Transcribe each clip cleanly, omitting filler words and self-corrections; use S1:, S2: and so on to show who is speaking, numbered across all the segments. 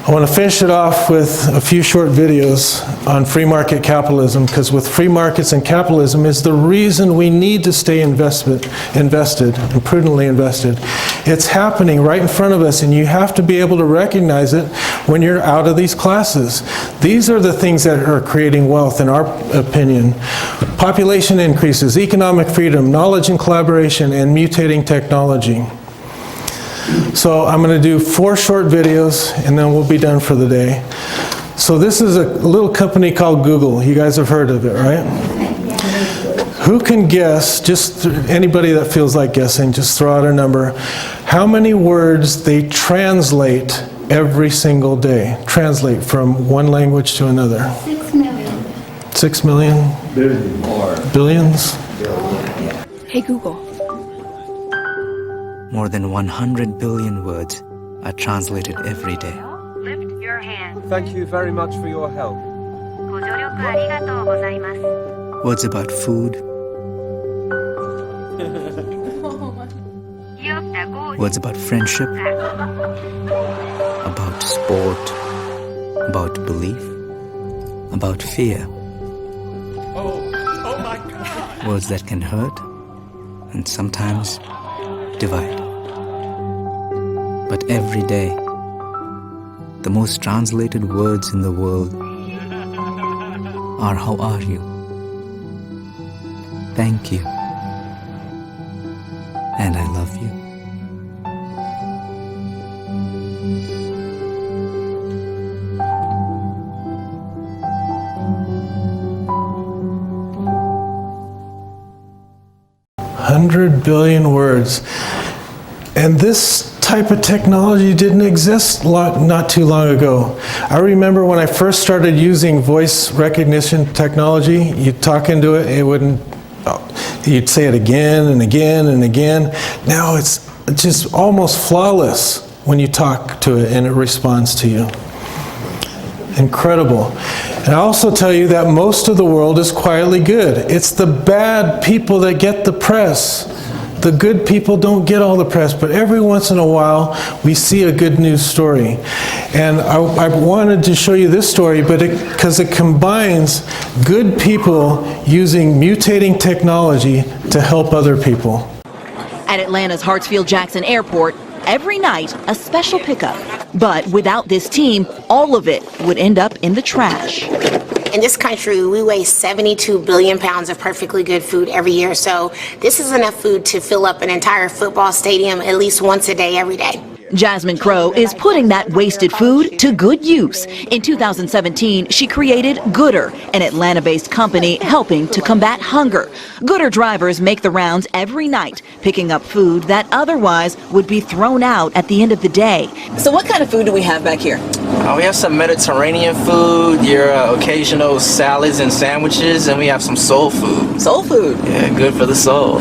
S1: I want to finish it off with a few short videos on free market capitalism, because with free markets and capitalism is the reason we need to stay invested and prudently invested. It's happening right in front of us, and you have to be able to recognize it when you're out of these classes. These are the things that are creating wealth, in our opinion. Population increases, economic freedom, knowledge and collaboration, and mutating technology. So I'm going to do 4 short videos, and then we'll be done for the day. So this is a little company called Google. You guys have heard of it, right? Who can guess, just anybody that feels like guessing, just throw out a number, how many words they translate every single day? Translate from one language to another.
S2: 6 million.
S1: 6 million? Billions?
S3: Hey Google.
S4: More than 100 billion words are translated every day.
S5: Lift your hand.
S6: Thank you very much for your help.
S5: ご助力ありがとうございます。
S4: Words about food, words about friendship, about sport, about belief, about fear.
S6: Oh my God!
S4: Words that can hurt and sometimes divide. But every day, the most translated words in the world are "How are you?" "Thank you," and "I love you."
S1: $100 billion words. And this type of technology didn't exist not too long ago. I remember when I first started using voice recognition technology, you'd talk into it, it wouldn't, you'd say it again and again and again. Now it's just almost flawless when you talk to it and it responds to you. Incredible. And I also tell you that most of the world is quietly good. It's the bad people that get the press. The good people don't get all the press, but every once in a while we see a good news story. And I wanted to show you this story, but because it combines good people using mutating technology to help other people.
S7: At Atlanta's Hartsfield-Jackson Airport, every night a special pickup. But without this team, all of it would end up in the trash.
S8: In this country, we waste 72 billion pounds of perfectly good food every year. So this is enough food to fill up an entire football stadium at least once a day, every day.
S7: Jasmine Crow is putting that wasted food to good use. In 2017, she created Gooder, an Atlanta-based company helping to combat hunger. Gooder drivers make the rounds every night, picking up food that otherwise would be thrown out at the end of the day. So what kind of food do we have back here?
S9: We have some Mediterranean food, your occasional salads and sandwiches, and we have some soul food.
S7: Soul food?
S9: Yeah, good for the soul.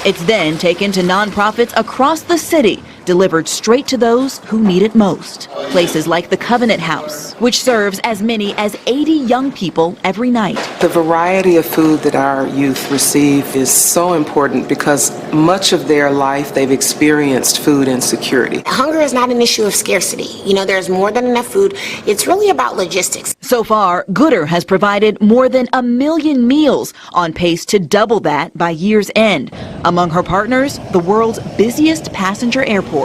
S7: It's then taken to nonprofits across the city, delivered straight to those who need it most. Places like the Covenant House, which serves as many as 80 young people every night.
S10: The variety of food that our youth receive is so important because much of their life they've experienced food insecurity.
S8: Hunger is not an issue of scarcity. You know, there's more than enough food. It's really about logistics.
S7: So far, Gooder has provided more than 1 million meals, on pace to double that by year's end. Among her partners, the world's busiest passenger airport.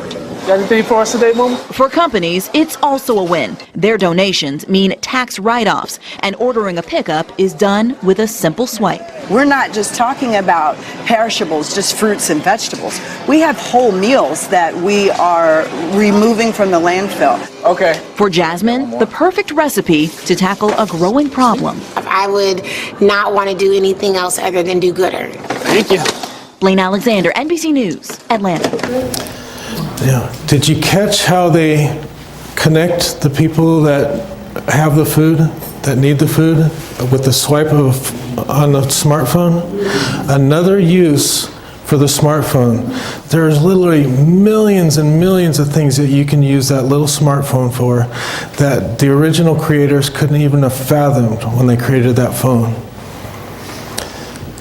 S6: Got anything for us today, Mom?
S7: For companies, it's also a win. Their donations mean tax write-offs, and ordering a pickup is done with a simple swipe.
S11: We're not just talking about perishables, just fruits and vegetables. We have whole meals that we are removing from the landfill.
S6: Okay.
S7: For Jasmine, the perfect recipe to tackle a growing problem.
S8: I would not want to do anything else other than do Gooder.
S6: Thank you.
S7: Blaine Alexander, NBC News, Atlanta.
S1: Yeah. Did you catch how they connect the people that have the food, that need the food, with the swipe on the smartphone? Another use for the smartphone. There's literally millions and millions of things that you can use that little smartphone for that the original creators couldn't even have fathomed when they created that phone.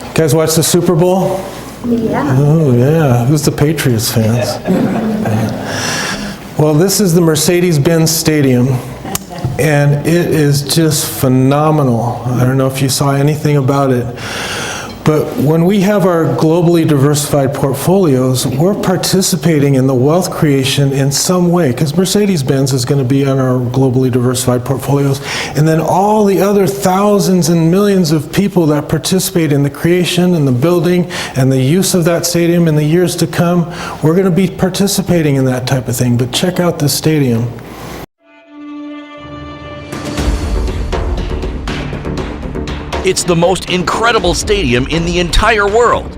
S1: You guys watch the Super Bowl?
S2: Yeah.
S1: Oh yeah, who's the Patriots fans? Well, this is the Mercedes Benz Stadium, and it is just phenomenal. I don't know if you saw anything about it, but when we have our globally diversified portfolios, we're participating in the wealth creation in some way, because Mercedes-Benz is going to be on our globally diversified portfolios, and then all the other thousands and millions of people that participate in the creation and the building and the use of that stadium in the years to come, we're going to be participating in that type of thing. But check out this stadium.
S2: It's the most incredible stadium in the entire world.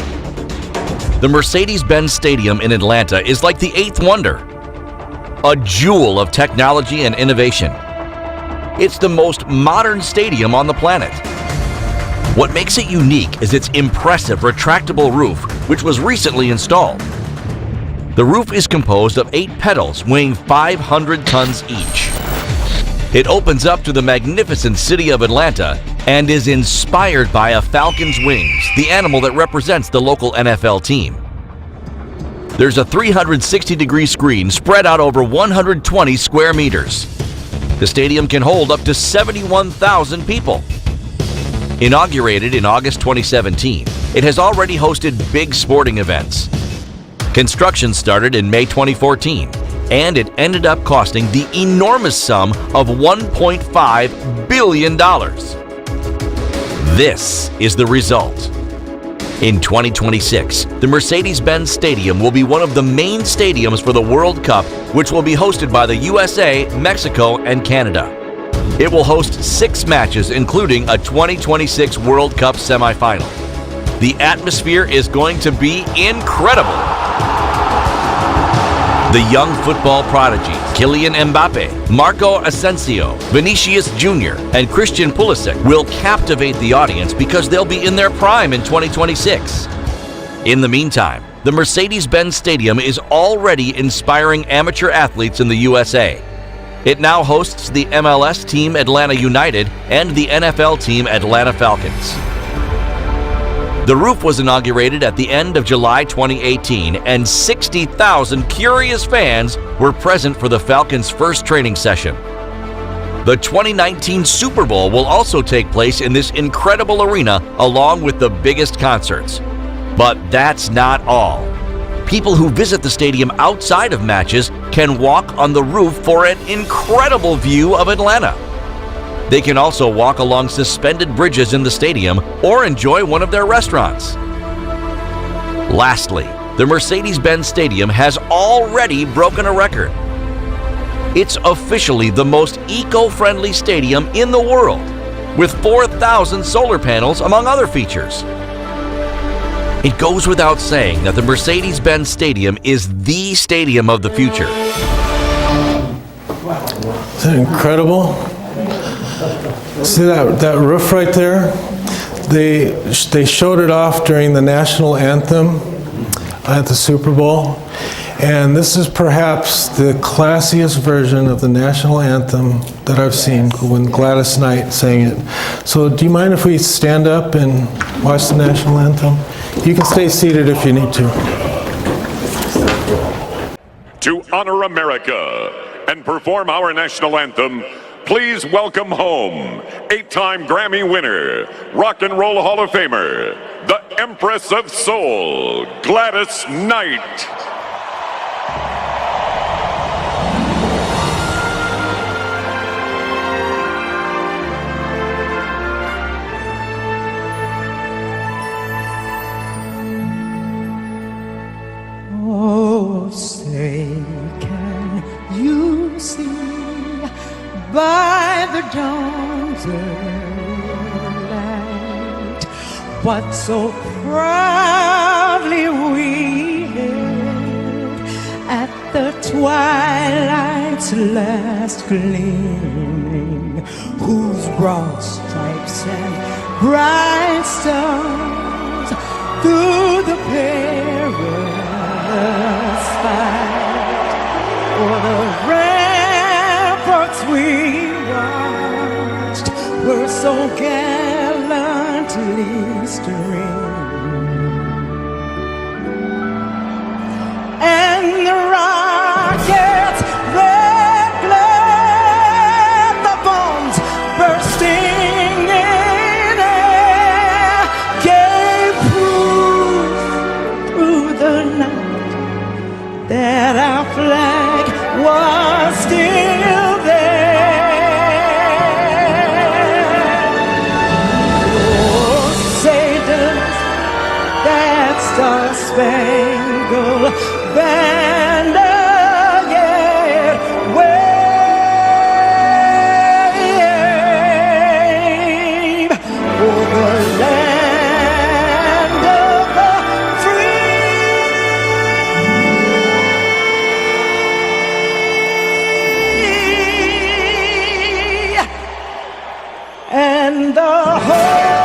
S2: The Mercedes-Benz Stadium in Atlanta is like the eighth wonder, a jewel of technology and innovation. It's the most modern stadium on the planet. What makes it unique is its impressive retractable roof, which was recently installed. The roof is composed of 8 pedals weighing 500 tons each. It opens up to the magnificent city of Atlanta and is inspired by a falcon's wings, the animal that represents the local NFL team. There's a 360-degree screen spread out over 120 square meters. The stadium can hold up to 71,000 people. Inaugurated in August 2017, it has already hosted big sporting events. Construction started in May 2014, and it ended up costing the enormous sum of $1.5 billion. This is the result. In 2026, the Mercedes-Benz Stadium will be one of the main stadiums for the World Cup, which will be hosted by the USA, Mexico, and Canada. It will host 6 matches, including a 2026 World Cup semifinal. The atmosphere is going to be incredible. The young football prodigies Kylian Mbappe, Marco Asensio, Vinicius Jr., and Christian Pulisic will captivate the audience because they'll be in their prime in 2026. In the meantime, the Mercedes-Benz Stadium is already inspiring amateur athletes in the USA. It now hosts the MLS team Atlanta United and the NFL team Atlanta Falcons. The roof was inaugurated at the end of July 2018, and 60,000 curious fans were present for the Falcons' first training session. The 2019 Super Bowl will also take place in this incredible arena, along with the biggest concerts. But that's not all. People who visit the stadium outside of matches can walk on the roof for an incredible view of Atlanta. They can also walk along suspended bridges in the stadium or enjoy one of their restaurants. Lastly, the Mercedes-Benz Stadium has already broken a record. It's officially the most eco-friendly stadium in the world, with 4,000 solar panels, among other features. It goes without saying that the Mercedes-Benz Stadium is the stadium of the future.
S1: Isn't it incredible? See that roof right there? They showed it off during the national anthem at the Super Bowl, and this is perhaps the classiest version of the national anthem that I've seen, when Gladys Knight sang it. So do you mind if we stand up and watch the national anthem? You can stay seated if you need to.
S12: To honor America and perform our national anthem, please welcome home 8-time Grammy winner, Rock and Roll Hall of Famer, the Empress of Soul, Gladys Knight.
S13: Oh, say, can you see by the dawn's early light what so proudly we hailed at the twilight's last gleaming, whose broad stripes and bright stars through the perilous fight o'er the ramparts we watched were so gallantly streamed, and the rockets spangled banner yet wave for the land of the free and the home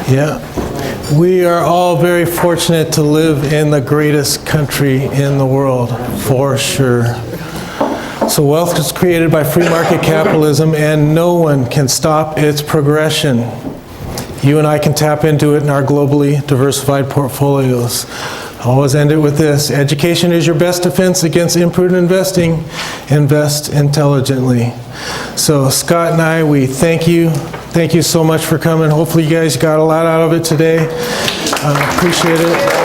S1: Yeah, we are all very fortunate to live in the greatest country in the world, for sure. So wealth is created by free market capitalism, and no one can stop its progression. You and I can tap into it in our globally diversified portfolios. I always end it with this: education is your best defense against imprudent investing. Invest intelligently. So Scott and I, we thank you. Thank you so much for coming. Hopefully you guys got a lot out of it today. Appreciate it.